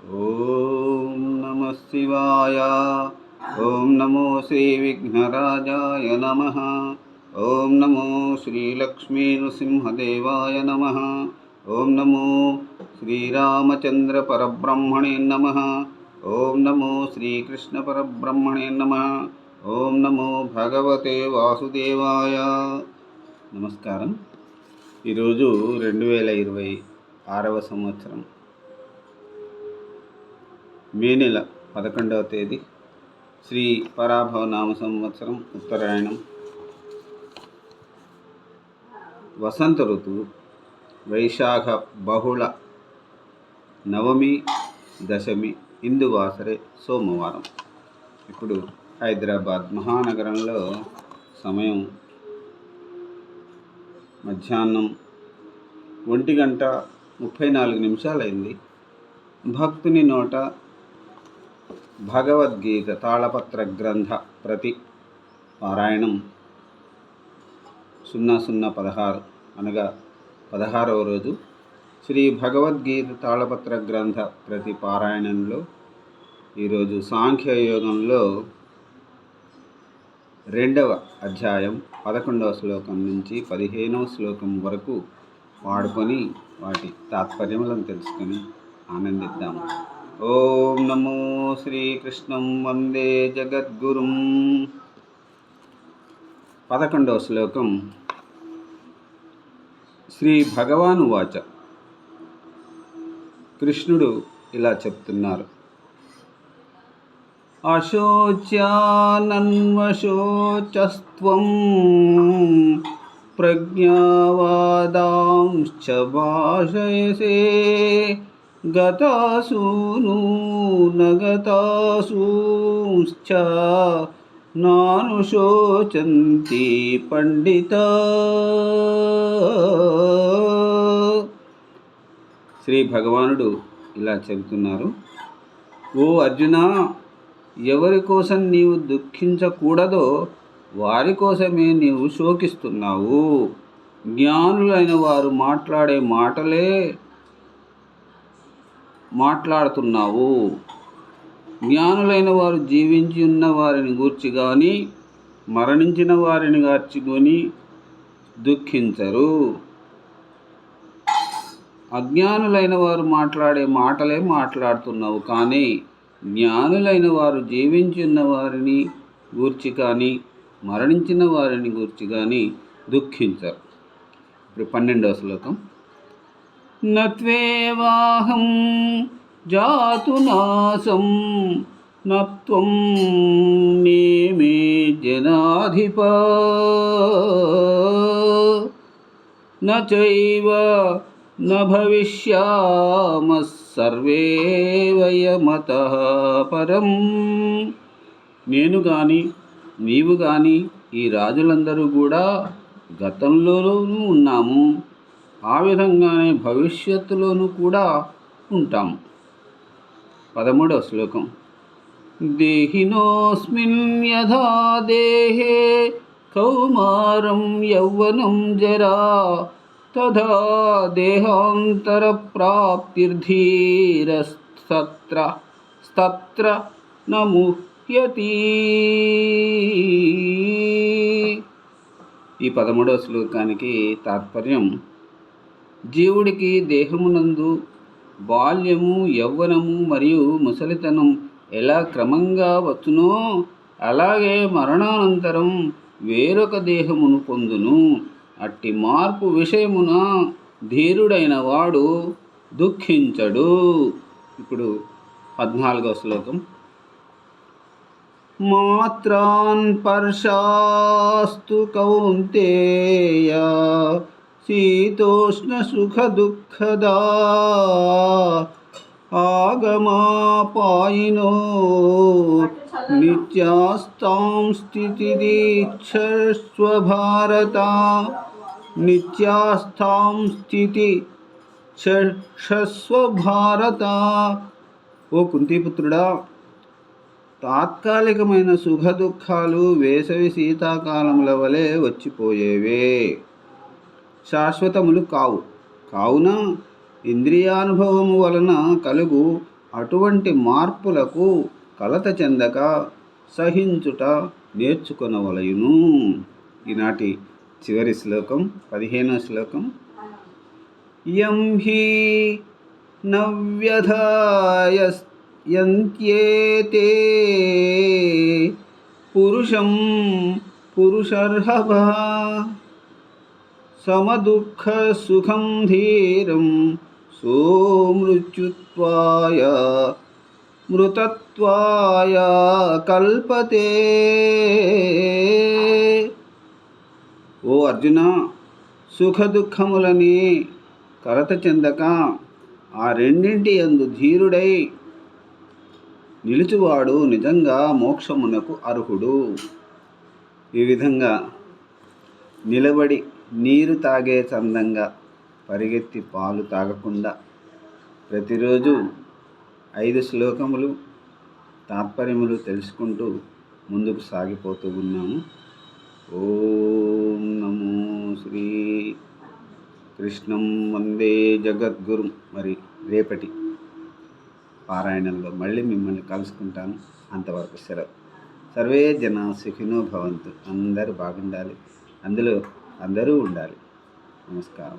ఓం నమ శివాయ. ఓం నమో శ్రీ విఘ్నరాజాయ నమ. ఓం నమో శ్రీలక్ష్మీ నృసింహదేవాయ నమ. ఓం నమో శ్రీరామచంద్ర పరబ్రహ్మణే నమ. ఓం నమో శ్రీకృష్ణ పరబ్రహ్మణే నమ. ఓం నమో భగవతే వాసుదేవాయ. నమస్కారం. ఈరోజు 2026వ సంవత్సరం మే నెల 11వ తేదీ, శ్రీ పరాభవ నామ సంవత్సరం, ఉత్తరాయణం, వసంత ఋతువు, వైశాఖ బహుళ నవమి, దశమి, ఇందువాసరే, సోమవారం. ఇప్పుడు హైదరాబాద్ మహానగరంలో సమయం మధ్యాహ్నం 1:34 అయింది. భక్తుని నోట భగవద్గీత తాళపత్ర గ్రంథ ప్రతి పారాయణం 0016 అనగా 16వ రోజు. శ్రీ భగవద్గీత తాళపత్ర గ్రంథ ప్రతి పారాయణంలో ఈరోజు సాంఖ్యయోగంలో 2వ అధ్యాయం 11వ శ్లోకం నుంచి 15వ శ్లోకం వరకు వాడుకొని వాటి తాత్పర్యములను తెలుసుకొని ఆనందిద్దాము. ఓం నమో శ్రీకృష్ణం వందే జగద్గురుం. 11వ శ్లోకం. శ్రీ భగవాను వాచ. కృష్ణుడు ఇలా చెప్తున్నారు: అశోచ్యానన్వశోచస్త్వం ప్రజ్ఞావాదాంశ్చ భాషయసే గతాసూను నగతాసూశ్చ నానుశోచంతి పండితా. శ్రీ భగవానుడు ఇలా చెబుతున్నారు: ఓ అర్జున, ఎవరి కోసం నీవు దుఃఖించకూడదో వారి కోసమే నీవు శోకిస్తున్నావు. జ్ఞానులైన వారు మాట్లాడే మాటలే మాట్లాడుతున్నావు. జ్ఞానులైన వారు జీవించి ఉన్న వారిని గూర్చి కానీ మరణించిన వారిని గార్చుకొని దుఃఖించరు. అజ్ఞానులైన వారు మాట్లాడే మాటలే మాట్లాడుతున్నావు, కానీ జ్ఞానులైన వారు జీవించి ఉన్న వారిని గూర్చి కానీ మరణించిన వారిని గూర్చి కానీ దుఃఖించరు. ఇప్పుడు 12వ శ్లోకం. నత్వేవాహం జాతునాసం నత్వం నేమే జనాధిప నచైవ న భవిష్యామః సర్వే వయమతః పరం. నేను కానీ నీవు కానీ ఈ రాజులందరూ కూడా గతంలోనూ ఉన్నాము, ఆ విధంగానే భవిష్యత్తులోనూ కూడా ఉంటాము. 13వ శ్లోకం. దేహినోస్మిన్ యథా దేహే కౌమారం యౌవనం జరా తథా దేహాంతర ప్రాప్తిర్ధీరస్తత్ర న ముహ్యతి. ఈ 13వ శ్లోకానికి తాత్పర్యం: జీవుడికి దేహమునందు బాల్యము, యవ్వనము మరియు ముసలితనం ఎలా క్రమంగా వచ్చునో అలాగే మరణానంతరం వేరొక దేహమును పొందును. అట్టి మార్పు విషయమున ధీరుడైన వాడు దుఃఖించడు. ఇప్పుడు 14వ శ్లోకం. మాత్రాన్ పర్షాస్తు కౌంతేయ శీతోష్ణ సుఖ దుఃఖదా ఆగమాపాయినో నిత్యాస్తాం స్థితిదీక్షస్వ భారత. నిత్యాస్తాం స్థితి చక్షస్వ భారత. ఓ కుంతిపుత్రుడా, తాత్కాలికమైన సుఖ దుఃఖాలు వేసవి శీతాకాలముల వలె వచ్చిపోయేవే, శాశ్వతములు కావు. కావున ఇంద్రియానుభవము వలన కలుగు అటువంటి మార్పులకు కలత చెందక సహించుట నేర్చుకొనవలయును. ఈనాటి చివరి శ్లోకం 15వ శ్లోకం. యం హి నవ్యధాయంత్యేతే పురుషం పురుషర్హభః సమదుఃఖ సుఖం ధీరం సోమృత్యుత్వాయ మృతత్వాయ కల్పతే. ఓ అర్జున, సుఖ దుఃఖములని కలత చెందక ఆ రెండింటి యందు ధీరుడై నిలుచువాడు నిజంగా మోక్షమునకు అర్హుడు. ఈ విధంగా నిలబడి నీరు తాగే చందంగా పరిగెత్తి పాలు తాగకుండా ప్రతిరోజు 5 శ్లోకములు తాత్పర్యములు తెలుసుకుంటూ ముందుకు సాగిపోతూ ఉన్నాము. ఓం నమో శ్రీ కృష్ణం వందే జగద్గురు. మరి రేపటి పారాయణంలో మళ్ళీ మిమ్మల్ని కలుసుకుంటాను. అంతవరకు సెలవు. సర్వే జనా సుఖినో భవంతు. అందరూ బాగుండాలి, అందులో అందరూ ఉండాలి. నమస్కారం.